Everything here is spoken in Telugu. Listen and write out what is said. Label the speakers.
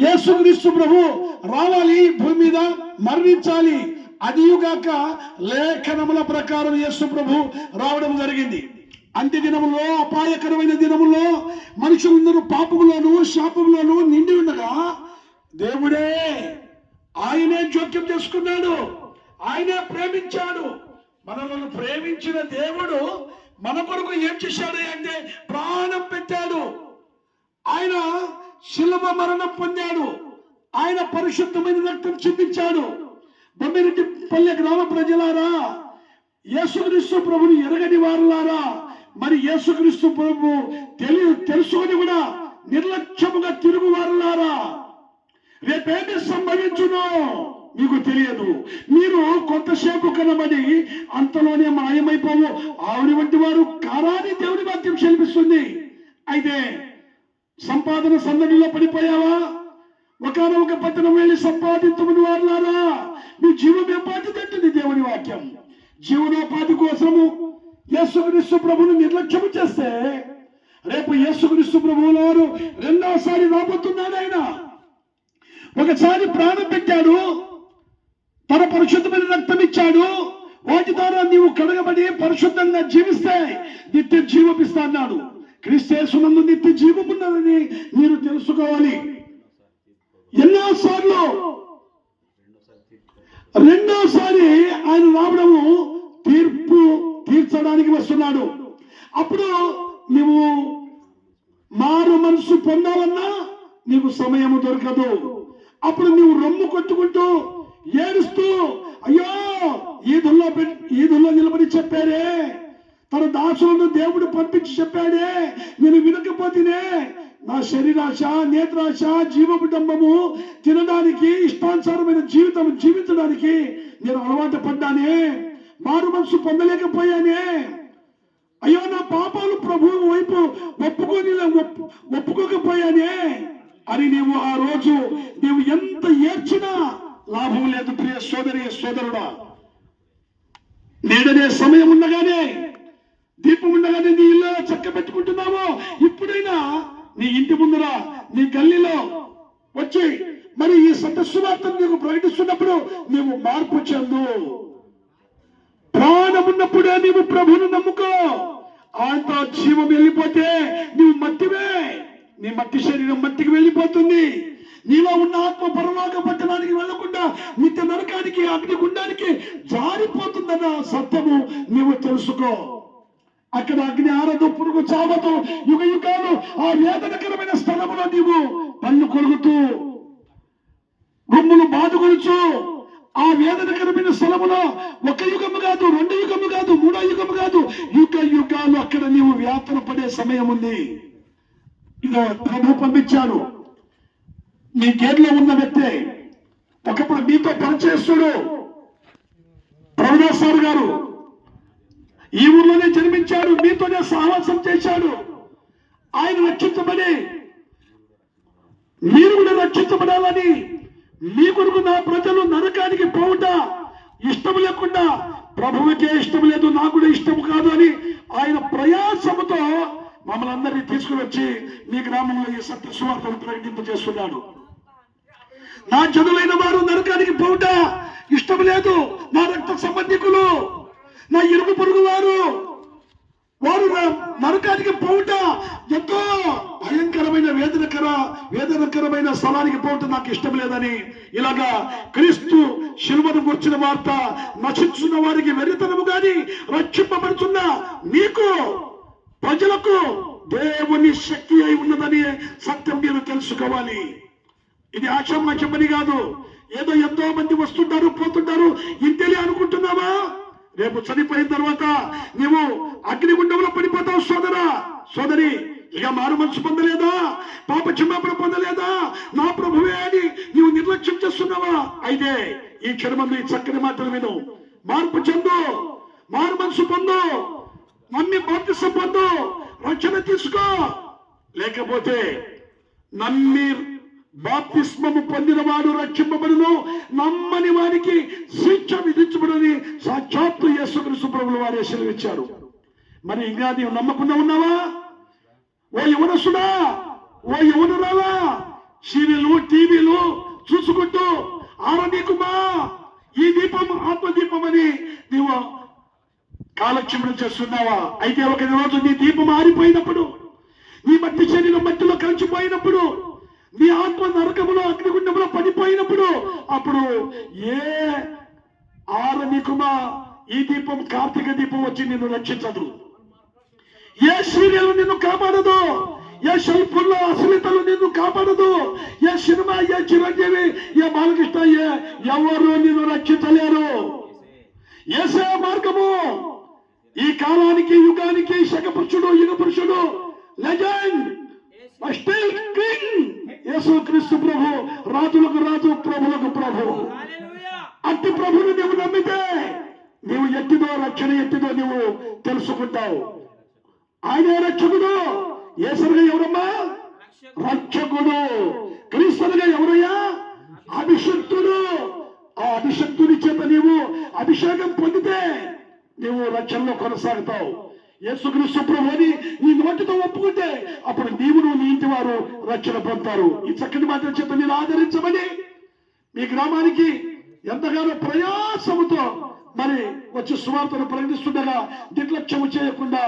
Speaker 1: యేసుక్రీస్తు ప్రభు రావాలి, భూమి మీద మరణించాలి. అదియుగాక లేఖనముల ప్రకారం యేసు ప్రభు రావడం జరిగింది. అంత్య దినములో, అపాయకరమైన దినములో మనుషులందరూ పాపములోను శాపములోను నిండి ఉండగా దేవుడే ఆయనే జోక్యం చేసుకున్నాడు. ఆయనే ప్రేమించాడు. మనలను ప్రేమించిన దేవుడు మన కొరకు ఏం చేశాడు అంటే ప్రాణం పెట్టాడు. ఆయన శిలువ మరణం పొందాడు. ఆయన పరిశుద్ధమైన రక్తం చిందించాడు. బొమ్మిరెడ్డిపల్లె గ్రామ ప్రజలారా, యేసుక్రీస్తు ప్రభుని ఎరగని వారులారా, మరి యేసుక్రీస్తు ప్రభు తెలుసుకొని కూడా నిర్లక్ష్యముగా తిరుగు వారులారా, రేపేమి సంభవించునో మీకు తెలియదు. మీరు కొంతసేపు కనబడి అంతలోనే మాయమైపోవు. ఆవిడ వంటి వారు కారాని దేవుని వాక్యం శిల్పిస్తుంది. అయితే సంపాదన సందడిలో పడిపోయావా? ఒకనొక పట్టణం వెళ్ళి సంపాదించమని వారులారా, మీ జీవం ఏపాటిదంటుంది దేవుని వాక్యం. జీవనోపాధి కోసము యేసుక్రీస్తు ప్రభుని నిర్లక్ష్యం చేస్తే రేపు యేసుక్రీస్తు ప్రభువుల వారు రెండవసారి రాబోతున్నాడు. ఆయన ఒకసారి ప్రాణం పెట్టాడు, తన పరిశుద్ధమైన రక్తం ఇచ్చాడు. వాటి ద్వారా నీవు కడగబడి పరిశుద్ధంగా జీవిస్తే నిత్య జీవమిస్తా అన్నాడు. క్రీస్తు యేసునందు నిత్య జీవం ఉన్నదని మీరు తెలుసుకోవాలి. ఎన్నోసార్లు రెండోసారి ఆయన రావడము తీర్పు తీర్చడానికి వస్తున్నాడు. అప్పుడు నువ్వు మారు మనసు పొందాలన్నా నీకు సమయం దొరకదు. అప్పుడు నువ్వు రొమ్ము కొట్టుకుంటూ ఏడుస్తూ, అయ్యో ఈదుల్లో నిలబడి చెప్పారే, తన దాసులను దేవుడు పంపించి చెప్పాడే, నేను వినకపోతేనే నా శరీరాశ, నేత్రాశ, జీవపుడంబము తినడానికి, ఇష్టానుసారమైన జీవితం జీవించడానికి నేను అలవాటు పడ్డానే, మారు మనసు పొందలేకపోయానే, అయ్యో నా పాపాలు ప్రభువు వైపు ఒప్పుకోకపోయానే అని నీవు ఆ రోజు నీవు ఎంత ఏడ్చినా లాభం లేదు. ప్రియ సోదరి సోదరుడా, నేడనే సమయం ఉండగానే, దీపం ఉండగానే నీ ఇల్లు చక్క పెట్టుకుంటున్నావో, ఇప్పుడైనా నీ ఇంటి ముందర, నీ గల్లీలో వచ్చి మరి ఈ సత్యసువార్తను నీకు ప్రకటిస్తున్నప్పుడు నీవు మార్పు చెందు. ప్రాణమున్నప్పుడే నీవు ప్రభువును నమ్ముకో. ఆయనతో జీవం వెళ్ళిపోతే నీవు మట్టివే. నీ మట్టి శరీరం మట్టికి వెళ్ళిపోతుంది. నీలో ఉన్న ఆత్మ పరలోక పట్టణానికి వెళ్లకుండా నిత్య నరకానికి, అగ్నిగుండానికి జారిపోతుందన్న సత్యము నీవు తెలుసుకో. అక్కడ అగ్ని ఆరదు, పురుగు చావదు, యుగ యుగాలు ఆ వేదనకరమైన స్థలములో నీవు పళ్ళు కొరుకుతూ, రొమ్ములు బాదుకొలుచు ఆ వేదనకరమైన స్థలములో ఒక యుగము కాదు, రెండు యుగము కాదు, మూడో యుగము కాదు, యుగ యుగాలు అక్కడ నీవు వ్యాపన పడే సమయం ఉంది. ఇదో ప్రభు పంపించాడు. మీ గేట్లో ఉన్న వ్యక్తే ఒకప్పుడు మీతో పనిచేస్తుడు ప్రభుదాస్ సార్ గారు. ఈ ఊర్లోనే జన్మించాడు, మీతోనే సహవాసం చేశాడు. ఆయన రక్షించబడి మీరు కూడా రక్షించబడాలని, మీ కొరకు నా ప్రజలు నరకానికి పోవుట ఇష్టం లేకుండా, ప్రభువుకే ఇష్టం లేదు, నాకు కూడా ఇష్టం కాదు అని ఆయన ప్రయాసముతో మమ్మల్ని అందరినీ తీసుకుని వచ్చి మీ గ్రామంలో ఈ సత్య సువార్తను ప్రకటింపజేస్తున్నాడు. నా జనులైన వారు నరకానికి పోవుట ఇష్టం లేదు, నా రక్త సంబంధికులు, నా ఇరుగు పొరుగు వారు నరకానికి పోవుట ఎంతో భయంకరమైన వేదనకరమైన స్థలానికి పోవటం నాకు ఇష్టం లేదని, ఇలాగా క్రీస్తు శిలువను గుర్చిన వార్త నశించున్న వారికి వెరితనము గాని, రక్షింపబడుతున్న నీకు ప్రజలకు దేవుని శక్తి అయి ఉన్నదని సత్యం మీరు తెలుసుకోవాలి. ఇది ఆశామాష పని కాదు. ఏదో ఎంతో మంది వస్తుంటారు పోతుంటారు ఇంతేలే అనుకుంటున్నావా? రేపు చనిపోయిన తర్వాత నీవు అగ్నిగుండంలో పడిపోతావు. సోదరా సోదరి, ఇక మారు మనసు పొందలేదా? పాప క్షమాపణ పొందలేదా? నా ప్రభువే అని నీవు నిర్లక్ష్యం చేస్తున్నావా? అయితే ఈ క్షణమందు ఈ చక్కని మాటలు విను. మార్పు చెందు, మారు మనసు పొందు, నమ్మి బాప్తిసం పొందు, రక్షణ తీసుకో. లేకపోతే నమ్మి బాప్తిస్మము పొందిన వాడు రక్షింపబడును, నమ్మని వారికి శిక్ష విధించబడని సాక్షాత్తు యేసుక్రీస్తు ప్రభువుల వారే సెలవిచ్చారు. మరి ఇంకా నీవు నమ్మకుండా ఉన్నావా? ఓ యవనస్తుడా, ఓ యవనురాలా, సీరియల్ టీవీలు చూసుకుంటూ ఆరనీకుమా ఈ దీపం ఆత్మదీపం అని నీవు కాలక్షేపం చేస్తున్నావా? అయితే ఒక రోజు నీ దీపం ఆరిపోయినప్పుడు, నీ మట్టి శరీరం మట్టిలో కలిసిపోయినప్పుడు, నీ ఆత్మ నరకములో అగ్నిగుండంలో పడిపోయినప్పుడు, అప్పుడు ఏ ఆరనీకుమా ఈ దీపం కార్తీక దీపం వచ్చి నిన్ను రక్షించదు. ఏ సీరియల్ నిన్ను కాపాడదు, ఏ శిల్పుల్లో అశ్లీతలు నిన్ను కాపాడదు, ఏ సినిమా, ఏ చిరంజీవి, ఏ బాలకృష్ణ, ఎవరు నిన్ను రక్షించలేరు. యేసే మార్గము. ఈ కాలానికి, యుగానికి శక పురుషుడు, యుగ పురుషుడు, లెజెండ్, స్టిల్ కింగ్ యేసుక్రీస్తు ప్రభు, రాజులకు రాజు, ప్రభులకు ప్రభు. అట్టి ప్రభుని నువ్వు నమ్మితే నీవు ఎట్టిదో రక్షణ ఎట్టిదో నువ్వు తెలుసుకుంటావు. ఆయనే రక్షకుడు. యేసరుగా ఎవరమ్మా? రక్షకుడు. క్రీస్తులుగా ఎవరయ్యా? అభిషక్తుడు. ఆ అభిషక్తుని చేత నీవు అభిషేకం పొందితే నీవు రక్షణలో కొనసాగుతావు. యేసుక్రీస్తు ప్రభుని నీ నోటితో ఒప్పుకుంటే అప్పుడు నీవును నీ ఇంటి వారు రక్షణ పొందుతారు. ఈ చక్కటి మాటల చేత నేను ఆదరించమని మీ గ్రామానికి ఎంతగానో ప్రయాసముతో మరి వచ్చి సువార్తను ప్రకటిస్తుండగా నిర్లక్ష్యము చేయకుండా